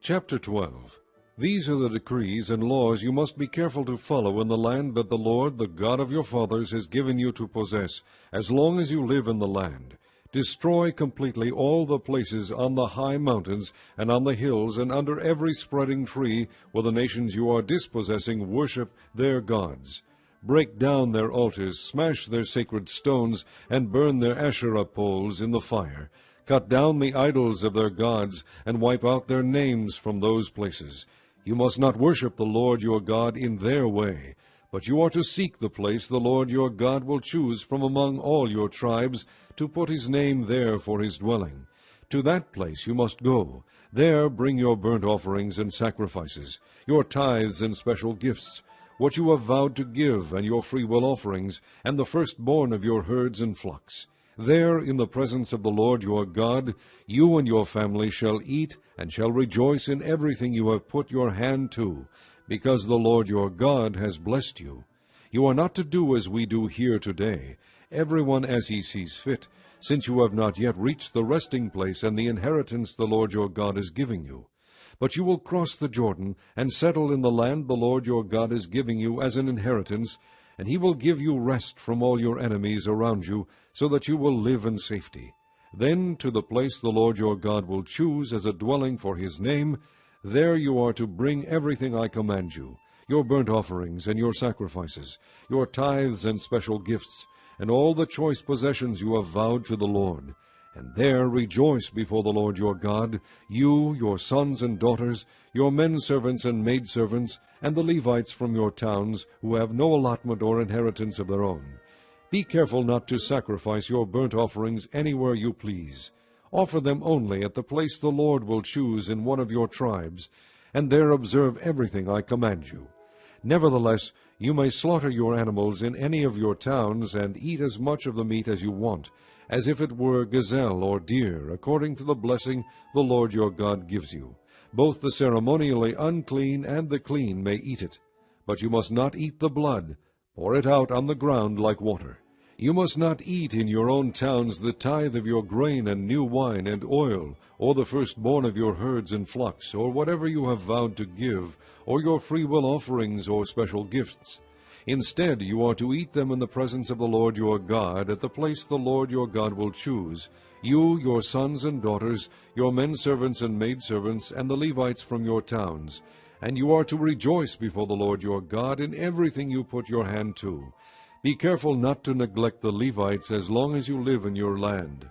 Chapter 12. These are the decrees and laws you must be careful to follow in the land that the Lord, the God of your fathers, has given you to possess, as long as you live in the land. Destroy completely all the places on the high mountains and on the hills and under every spreading tree where the nations you are dispossessing worship their gods. Break down their altars, smash their sacred stones, and burn their Asherah poles in the fire. Cut down the idols of their gods, and wipe out their names from those places. You must not worship the Lord your God in their way, but you are to seek the place the Lord your God will choose from among all your tribes, to put his name there for his dwelling. To that place you must go. There bring your burnt offerings and sacrifices, your tithes and special gifts, what you have vowed to give, and your freewill offerings, and the firstborn of your herds and flocks. There, in the presence of the Lord your God, you and your family shall eat, and shall rejoice in everything you have put your hand to, because the Lord your God has blessed you. You are not to do as we do here today, everyone as he sees fit, since you have not yet reached the resting place and the inheritance the Lord your God is giving you. But you will cross the Jordan, and settle in the land the Lord your God is giving you as an inheritance, and he will give you rest from all your enemies around you, so that you will live in safety. Then to the place the Lord your God will choose as a dwelling for his name, there you are to bring everything I command you, your burnt offerings and your sacrifices, your tithes and special gifts, and all the choice possessions you have vowed to the Lord. And there rejoice before the Lord your God, you, your sons and daughters, your men servants and maidservants, and the Levites from your towns, who have no allotment or inheritance of their own. Be careful not to sacrifice your burnt offerings anywhere you please. Offer them only at the place the Lord will choose in one of your tribes, and there observe everything I command you. Nevertheless, you may slaughter your animals in any of your towns, and eat as much of the meat as you want, as if it were gazelle or deer, according to the blessing the Lord your God gives you. Both the ceremonially unclean and the clean may eat it. But you must not eat the blood. Pour it out on the ground like water. You must not eat in your own towns the tithe of your grain and new wine and oil, or the firstborn of your herds and flocks, or whatever you have vowed to give, or your freewill offerings or special gifts. Instead, you are to eat them in the presence of the Lord your God, at the place the Lord your God will choose, you, your sons and daughters, your men servants and maidservants, and the Levites from your towns. And you are to rejoice before the Lord your God in everything you put your hand to. Be careful not to neglect the Levites as long as you live in your land.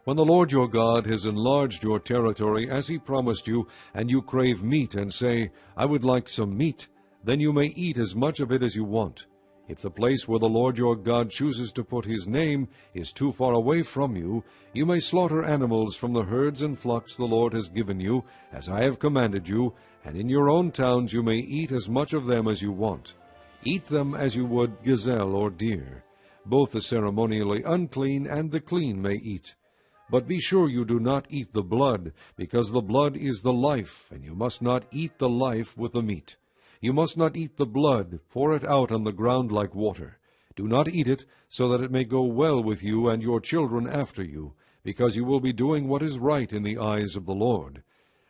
When the Lord your God has enlarged your territory as he promised you, and you crave meat and say, I would like some meat, then you may eat as much of it as you want. If the place where the Lord your God chooses to put his name is too far away from you, you may slaughter animals from the herds and flocks the Lord has given you, as I have commanded you, and in your own towns you may eat as much of them as you want. Eat them as you would gazelle or deer. Both the ceremonially unclean and the clean may eat. But be sure you do not eat the blood, because the blood is the life, and you must not eat the life with the meat. You must not eat the blood, pour it out on the ground like water. Do not eat it, so that it may go well with you and your children after you, because you will be doing what is right in the eyes of the Lord.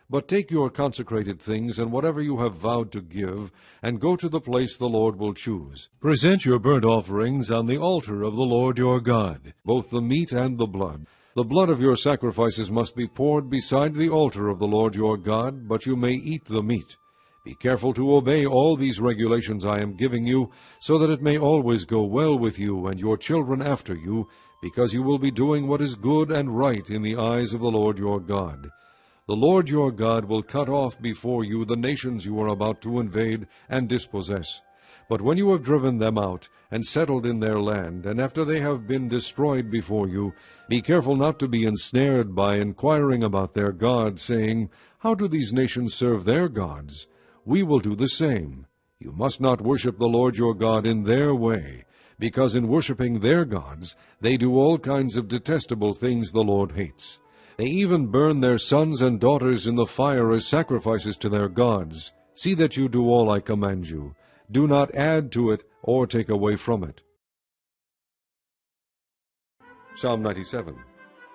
But take your consecrated things and whatever you have vowed to give, and go to the place the Lord will choose. Present your burnt offerings on the altar of the Lord your God, both the meat and the blood. The blood of your sacrifices must be poured beside the altar of the Lord your God, but you may eat the meat. Be careful to obey all these regulations I am giving you, so that it may always go well with you and your children after you, because you will be doing what is good and right in the eyes of the Lord your God. The Lord your God will cut off before you the nations you are about to invade and dispossess. But when you have driven them out and settled in their land, and after they have been destroyed before you, be careful not to be ensnared by inquiring about their gods, saying, How do these nations serve their gods? We will do the same. You must not worship the Lord your God in their way, because in worshiping their gods they do all kinds of detestable things the Lord hates. They even burn their sons and daughters in the fire as sacrifices to their gods. See that you do all I command you. Do not add to it or take away from it. Psalm 97.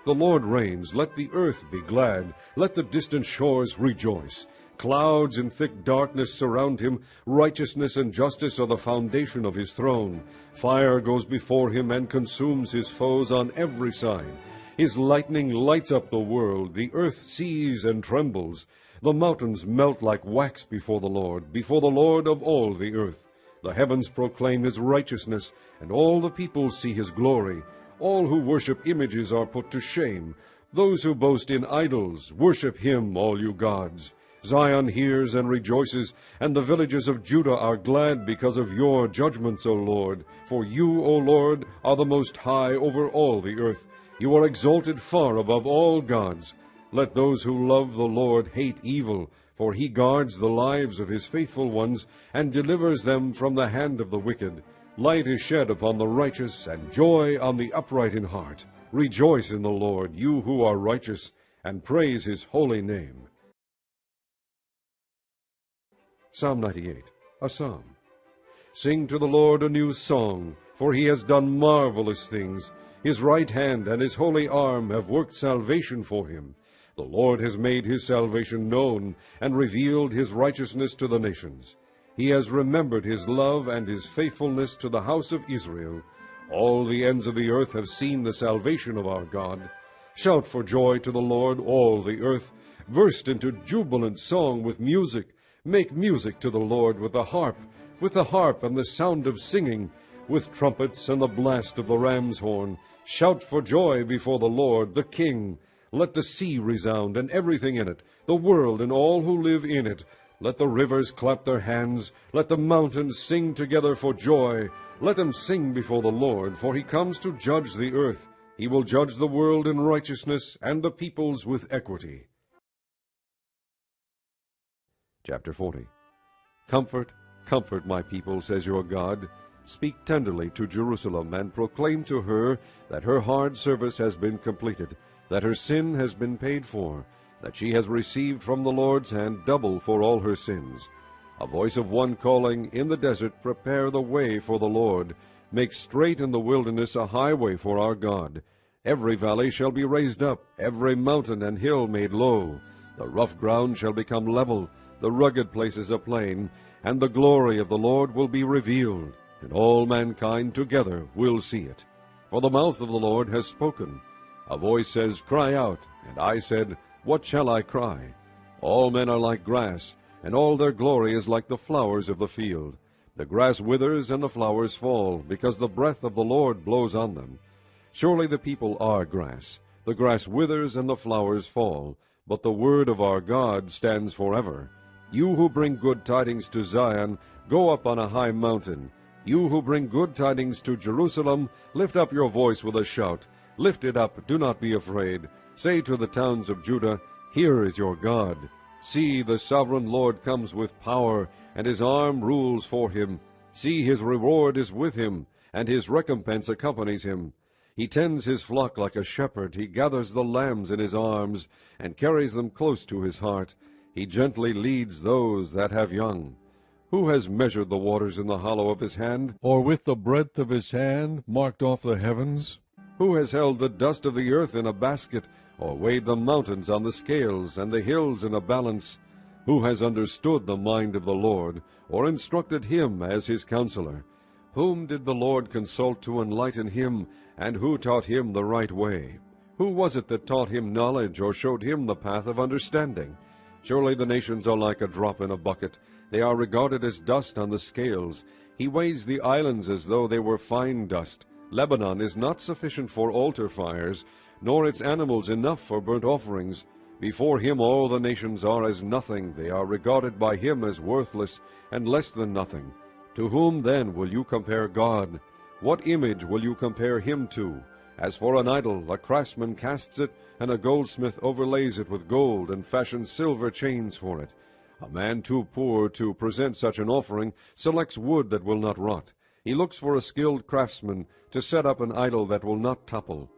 The Lord reigns, let the earth be glad, let the distant shores rejoice. Clouds and thick darkness surround him. Righteousness and justice are the foundation of his throne. Fire goes before him and consumes his foes on every side. His lightning lights up the world. The earth sees and trembles. The mountains melt like wax before the Lord of all the earth. The heavens proclaim his righteousness, and all the peoples see his glory. All who worship images are put to shame. Those who boast in idols, worship him, all you gods. Zion hears and rejoices, and the villages of Judah are glad because of your judgments, O Lord. For you, O Lord, are the most high over all the earth. You are exalted far above all gods. Let those who love the Lord hate evil, for he guards the lives of his faithful ones, and delivers them from the hand of the wicked. Light is shed upon the righteous, and joy on the upright in heart. Rejoice in the Lord, you who are righteous, and praise his holy name. Psalm 98, a psalm. Sing to the Lord a new song, for he has done marvelous things. His right hand and his holy arm have worked salvation for him. The Lord has made his salvation known, and revealed his righteousness to the nations. He has remembered his love and his faithfulness to the house of Israel. All the ends of the earth have seen the salvation of our God. Shout for joy to the Lord, all the earth. Burst into jubilant song with music. Make music to the Lord with the harp and the sound of singing, with trumpets and the blast of the ram's horn. Shout for joy before the Lord, the King. Let the sea resound, and everything in it, the world and all who live in it. Let the rivers clap their hands. Let the mountains sing together for joy. Let them sing before the Lord, for he comes to judge the earth. He will judge the world in righteousness, and the peoples with equity. Chapter 40. Comfort, comfort my people, says your God. Speak tenderly to Jerusalem, and proclaim to her that her hard service has been completed, that her sin has been paid for, that she has received from the Lord's hand double for all her sins. A voice of one calling, in the desert, prepare the way for the Lord. Make straight in the wilderness a highway for our God. Every valley shall be raised up, every mountain and hill made low. The rough ground shall become level, the rugged places a plain, and the glory of the Lord will be revealed, and all mankind together will see it. For the mouth of the Lord has spoken. A voice says, Cry out, and I said, What shall I cry? All men are like grass, and all their glory is like the flowers of the field. The grass withers and the flowers fall, because the breath of the Lord blows on them. Surely the people are grass. The grass withers and the flowers fall, but the word of our God stands forever. You who bring good tidings to Zion, go up on a high mountain. You who bring good tidings to Jerusalem, lift up your voice with a shout. Lift it up, do not be afraid. Say to the towns of Judah, Here is your God. See, the sovereign Lord comes with power, and his arm rules for him. See, his reward is with him, and his recompense accompanies him. He tends his flock like a shepherd. He gathers the lambs in his arms, and carries them close to his heart. He gently leads those that have young. Who has measured the waters in the hollow of his hand, or with the breadth of his hand marked off the heavens? Who has held the dust of the earth in a basket, or weighed the mountains on the scales, and the hills in a balance? Who has understood the mind of the Lord, or instructed him as his counselor? Whom did the Lord consult to enlighten him, and who taught him the right way? Who was it that taught him knowledge, or showed him the path of understanding? Surely the nations are like a drop in a bucket. They are regarded as dust on the scales. He weighs the islands as though they were fine dust. Lebanon is not sufficient for altar fires, nor its animals enough for burnt offerings. Before him all the nations are as nothing. They are regarded by him as worthless, and less than nothing. To whom then will you compare God? What image will you compare him to? As for an idol, a craftsman casts it, and a goldsmith overlays it with gold, and fashions silver chains for it. A man too poor to present such an offering selects wood that will not rot. He looks for a skilled craftsman to set up an idol that will not topple.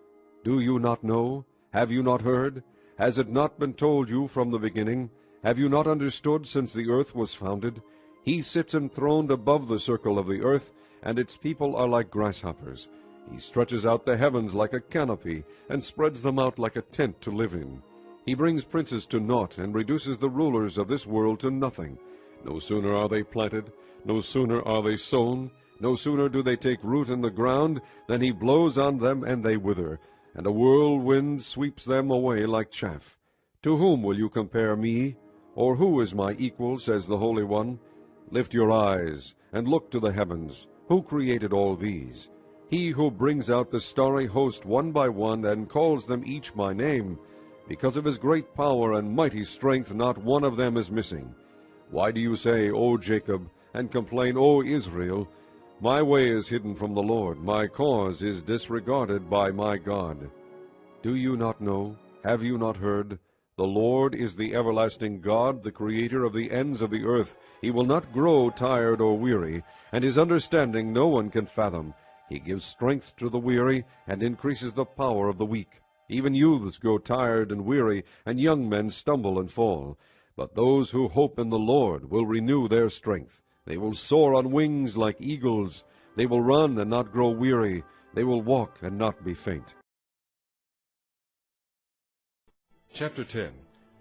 Do you not know? Have you not heard? Has it not been told you from the beginning? Have you not understood since the earth was founded? He sits enthroned above the circle of the earth, and its people are like grasshoppers. He stretches out the heavens like a canopy, and spreads them out like a tent to live in. He brings princes to naught, and reduces the rulers of this world to nothing. No sooner are they planted, no sooner are they sown, no sooner do they take root in the ground, than he blows on them, and they wither, and a whirlwind sweeps them away like chaff. To whom will you compare me? Or who is my equal, says the Holy One? Lift your eyes, and look to the heavens. Who created all these? He who brings out the starry host one by one, and calls them each by name. Because of his great power and mighty strength, not one of them is missing. Why do you say, O Jacob, and complain, O Israel? My way is hidden from the Lord, my cause is disregarded by my God. Do you not know? Have you not heard? The Lord is the everlasting God, the Creator of the ends of the earth. He will not grow tired or weary, and his understanding no one can fathom. He gives strength to the weary, and increases the power of the weak. Even youths grow tired and weary, and young men stumble and fall. But those who hope in the Lord will renew their strength. They will soar on wings like eagles. They will run and not grow weary. They will walk and not be faint. Chapter 10.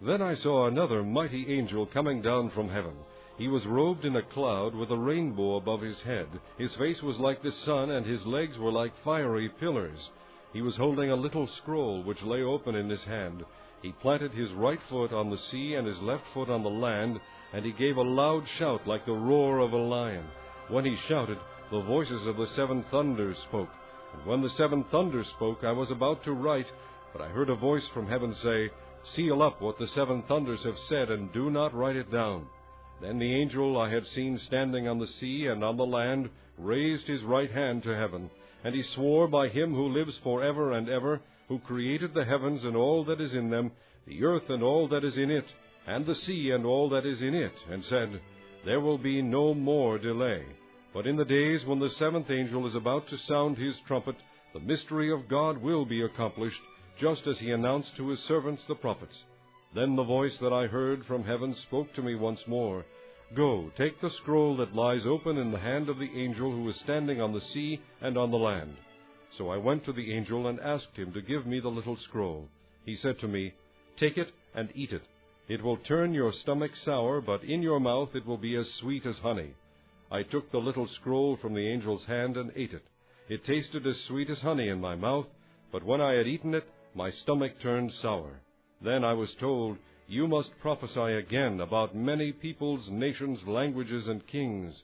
Then I saw another mighty angel coming down from heaven. He was robed in a cloud with a rainbow above his head. His face was like the sun, and his legs were like fiery pillars. He was holding a little scroll which lay open in his hand. He planted his right foot on the sea and his left foot on the land, and he gave a loud shout like the roar of a lion. When he shouted, the voices of the seven thunders spoke. And when the seven thunders spoke, I was about to write, but I heard a voice from heaven say, Seal up what the seven thunders have said, and do not write it down. Then the angel I had seen standing on the sea and on the land raised his right hand to heaven, and he swore by him who lives forever and ever, who created the heavens and all that is in them, the earth and all that is in it, and the sea and all that is in it, and said, There will be no more delay. But in the days when the seventh angel is about to sound his trumpet, the mystery of God will be accomplished, just as he announced to his servants the prophets. Then the voice that I heard from heaven spoke to me once more, Go, take the scroll that lies open in the hand of the angel who is standing on the sea and on the land. So I went to the angel and asked him to give me the little scroll. He said to me, Take it and eat it. It will turn your stomach sour, but in your mouth it will be as sweet as honey. I took the little scroll from the angel's hand and ate it. It tasted as sweet as honey in my mouth, but when I had eaten it, my stomach turned sour. Then I was told, You must prophesy again about many peoples, nations, languages, and kings.